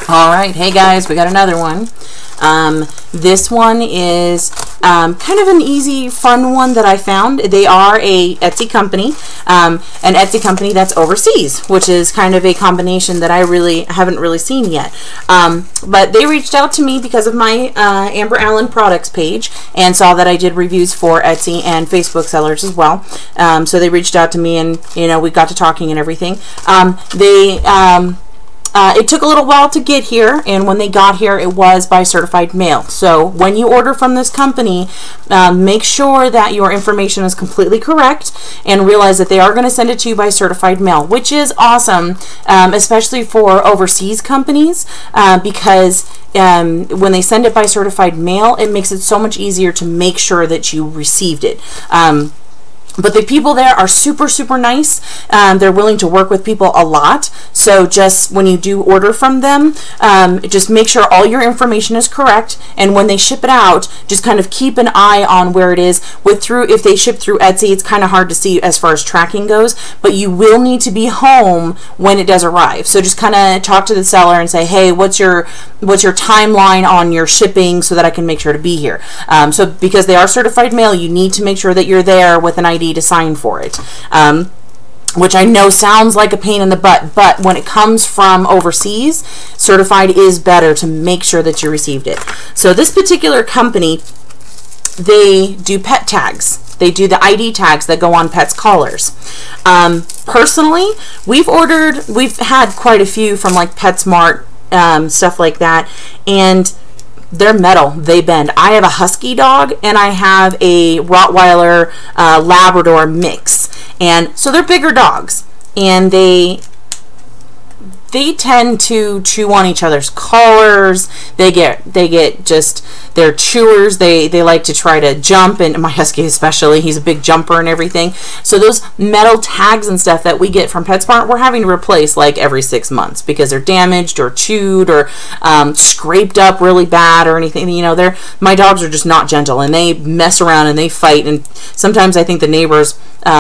All right, hey guys, we got another one. This one is kind of an easy, fun one that I found. They are a Etsy company, an Etsy company that's overseas, which is kind of a combination that I haven't really seen yet. But they reached out to me because of my Amber Allen products page and saw that I did reviews for Etsy and Facebook sellers as well. So they reached out to me, and we got to talking and everything. It took a little while to get here, and when they got here, it was by certified mail. So when you order from this company, make sure that your information is completely correct and realize that they are going to send it to you by certified mail, which is awesome, especially for overseas companies, because when they send it by certified mail, it makes it so much easier to make sure that you received it. But the people there are super, super nice. They're willing to work with people a lot. So just when you do order from them, just make sure all your information is correct. And when they ship it out, just kind of keep an eye on where it is. If they ship through Etsy, it's kind of hard to see as far as tracking goes. But you will need to be home when it does arrive. So just kind of talk to the seller and say, hey, what's your timeline on your shipping so that I can make sure to be here. So because they are certified mail, you need to make sure that you're there with an ID to sign for it, which I know sounds like a pain in the butt, but when it comes from overseas, certified is better to make sure that you received it. So this particular company, they do pet tags. They do the ID tags that go on pets' collars. Personally, we've had quite a few from like PetSmart, stuff like that, and they're metal. They bend. I have a husky dog and I have a Rottweiler Labrador mix, and so they're bigger dogs, and they tend to chew on each other's collars. They get just, they're chewers. They like to try to jump, and my husky especially, he's a big jumper and everything. So those metal tags and stuff that we get from PetSmart, we're having to replace like every 6 months because they're damaged or chewed or scraped up really bad or anything. My dogs are just not gentle, and they mess around and they fight, and sometimes I think the neighbors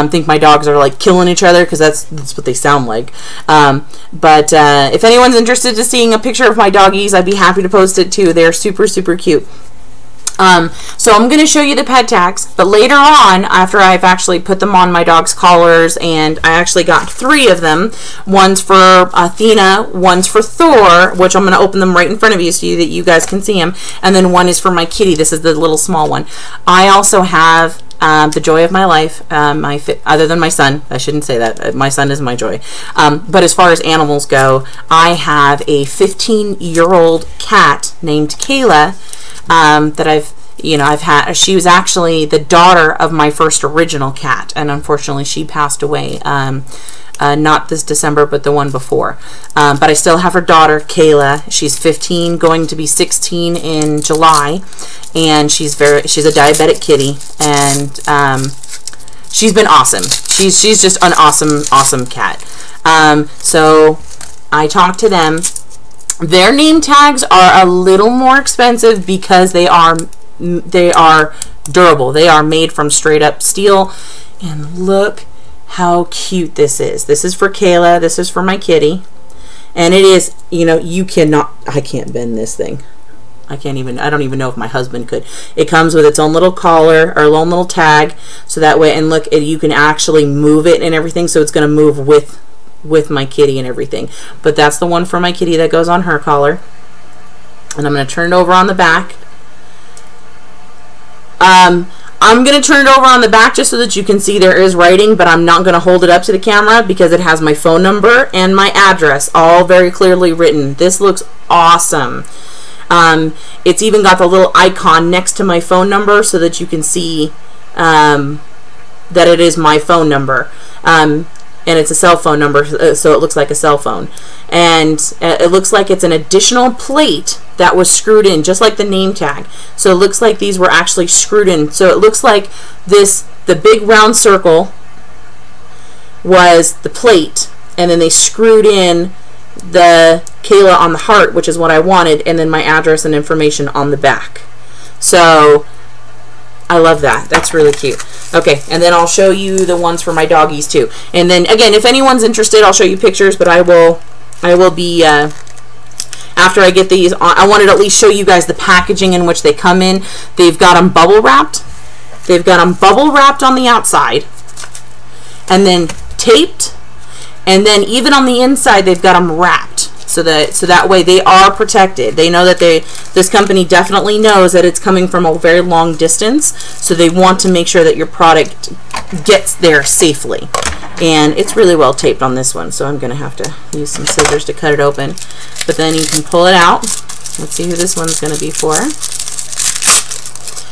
think my dogs are like killing each other, because that's what they sound like. But if anyone's interested in seeing a picture of my doggies, I'd be happy to post it too. They're super, super cute. So I'm going to show you the pet tags, but later on, after I've actually put them on my dog's collars, and I actually got 3 of them. One's for Athena, one's for Thor, which I'm going to open them right in front of you so that you guys can see them, and then one is for my kitty. This is the little small one. I also have the joy of my life, other than my son. I shouldn't say that. My son is my joy. But as far as animals go, I have a 15-year-old cat named Kayla that I've had. She was actually the daughter of my first original cat, and unfortunately she passed away. Not this December, but the one before. But I still have her daughter, Kayla. She's 15, going to be 16 in July, and she's a diabetic kitty, and she's been awesome. She's just an awesome cat. So I talked to them. Their name tags are a little more expensive because they are durable. They are made from straight up steel, and look how cute this is. This is for Kayla. This is for my kitty. And it is, I can't bend this thing. I don't even know if my husband could. It comes with its own little collar, or own little tag, so that way, and look, you can actually move it and everything, so it's going to move with my kitty and everything. But that's the one for my kitty that goes on her collar. And I'm going to turn it over on the back. I'm going to turn it over on the back just so that you can see there is writing, but I'm not going to hold it up to the camera because it has my phone number and my address all very clearly written. This looks awesome. It's even got the little icon next to my phone number so that you can see that it is my phone number. And it's a cell phone number, so it looks like a cell phone. And it looks like it's an additional plate that was screwed in, just like the name tag. So it looks like these were actually screwed in. So it looks like the big round circle was the plate, and then they screwed in the Kayla on the heart, which is what I wanted, and then my address and information on the back. So I love that. That's really cute. Okay, and then I'll show you the ones for my doggies too. And then again, if anyone's interested, I'll show you pictures, but I will be after I get these, I wanted to at least show you guys the packaging in which they come in. They've got them bubble wrapped. They've got them bubble wrapped on the outside, and then taped, and then even on the inside they've got them wrapped. So that way they are protected. They know that this company definitely knows that it's coming from a very long distance, so they want to make sure that your product gets there safely. And it's really well taped on this one, so I'm going to have to use some scissors to cut it open. But then you can pull it out. Let's see who this one's going to be for.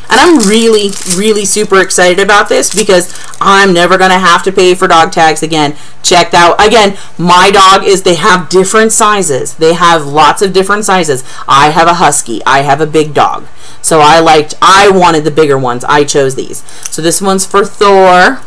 And I'm really, really super excited about this because I'm never going to have to pay for dog tags again. Check out, again, my dog they have different sizes. They have lots of different sizes. I have a husky. I have a big dog. So I wanted the bigger ones. I chose these. So this one's for Thor.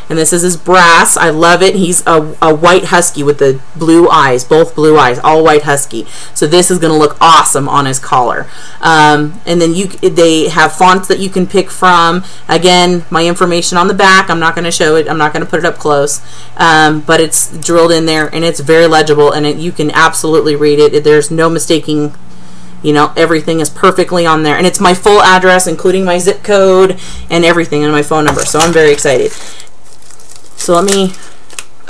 And this is his Brass. I love it. He's a white husky with the blue eyes, both blue eyes, all white husky. So this is going to look awesome on his collar. And then they have fonts that you can pick from. Again, my information on the back. I'm not going to show it. I'm not going to put it up close. But it's drilled in there, and it's very legible, and you can absolutely read it. There's no mistaking. You know, everything is perfectly on there. And it's my full address, including my zip code and everything, and my phone number. So I'm very excited. So let me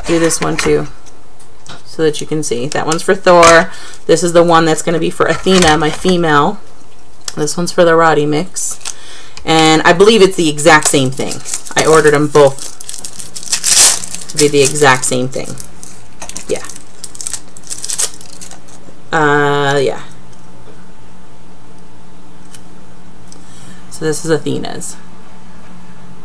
do this one too so that you can see. That one's for Thor. This is the one that's going to be for Athena, my female. This one's for the Roddy mix. And I believe it's the exact same thing. I ordered them both to be the exact same thing. Yeah. Yeah. So this is Athena's.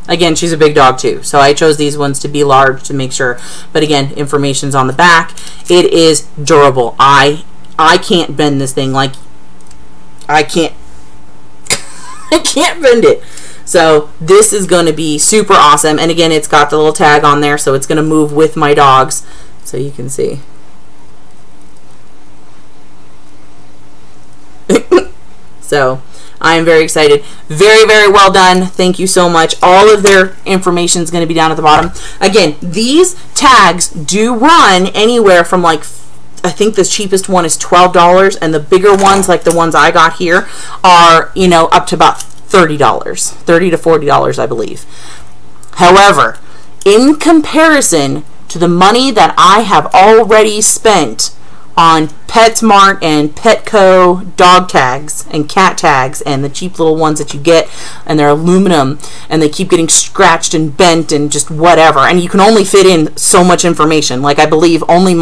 Again, she's a big dog too, so I chose these ones to be large to make sure. But again, information's on the back. It is durable. I can't bend this thing like I can't I can't bend it. So this is going to be super awesome. And again, it's got the little tag on there, so it's going to move with my dogs, so you can see. So I am very excited. Very, very well done. Thank you so much. All of their information is going to be down at the bottom. Again, these tags do run anywhere from, like, I think the cheapest one is $12, and the bigger ones, like the ones I got here, are, you know, up to about $30. $30 to $40, I believe. However, in comparison to the money that I have already spent on PetSmart and Petco dog tags and cat tags and the cheap little ones that you get, and they're aluminum and they keep getting scratched and bent and just whatever, and you can only fit in so much information. Like, I believe only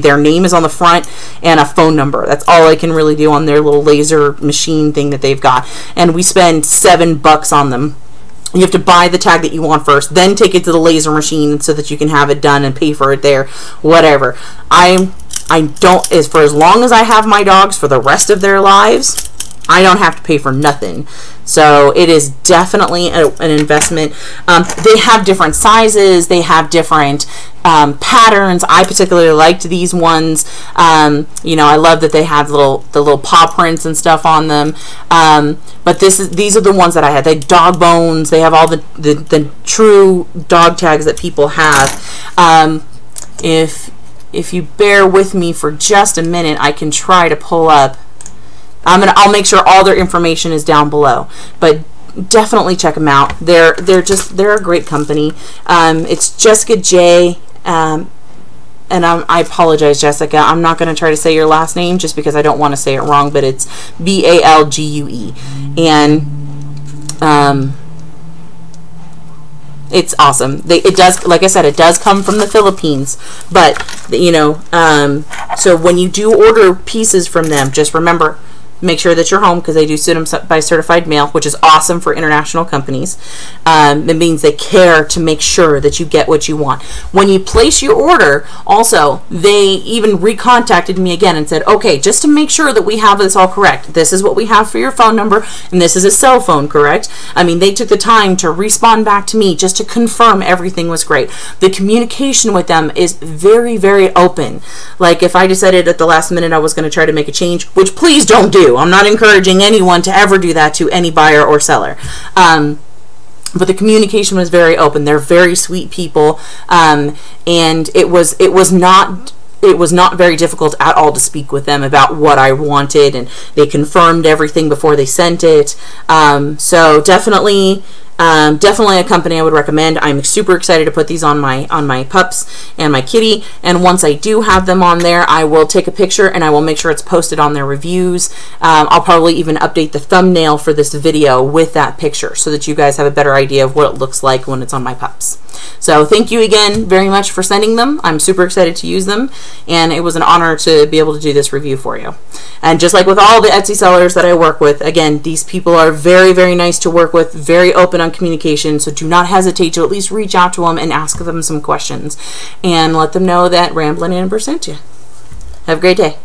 their name is on the front and a phone number. That's all I can really do on their little laser machine thing that they've got, and we spend $7 on them. You have to buy the tag that you want first, then take it to the laser machine so that you can have it done and pay for it there, whatever. I don't, for as long as I have my dogs for the rest of their lives, I don't have to pay for nothing. So it is definitely an investment. They have different sizes. They have different patterns. I particularly liked these ones. You know, I love that they have the little paw prints and stuff on them. But these are the ones that I had. They have dog bones. They have all the true dog tags that people have. If you bear with me for just a minute, I can try to pull up. I'll make sure all their information is down below, but definitely check them out. They're a great company. It's Jessica J. And I apologize, Jessica. I'm not going to try to say your last name just because I don't want to say it wrong, but it's Balgue, and it's awesome. It does, like I said, it does come from the Philippines, but you know, so when you do order pieces from them, just remember, make sure that you're home, because they do send them by certified mail, which is awesome for international companies. It means they care to make sure that you get what you want. When you place your order, also, they even recontacted me again and said, okay, just to make sure that we have this all correct, this is what we have for your phone number, and this is a cell phone, correct? I mean, they took the time to respond back to me just to confirm everything was great. The communication with them is very, very open. Like, if I decided at the last minute I was going to try to make a change, which please don't do. I'm not encouraging anyone to ever do that to any buyer or seller. But the communication was very open. They're very sweet people, and it was not it was not very difficult at all to speak with them about what I wanted, and they confirmed everything before they sent it. So definitely a company I would recommend. I'm super excited to put these on my pups and my kitty, and once I do have them on there, I will take a picture and I will make sure it's posted on their reviews. I'll probably even update the thumbnail for this video with that picture so that you guys have a better idea of what it looks like when it's on my pups. So thank you again very much for sending them. I'm super excited to use them, and it was an honor to be able to do this review for you. And just like with all the Etsy sellers that I work with, again, these people are very, very nice to work with, very open on communication, so do not hesitate to at least reach out to them and ask them some questions and let them know that Ramblin' Amber sent you. Have a great day.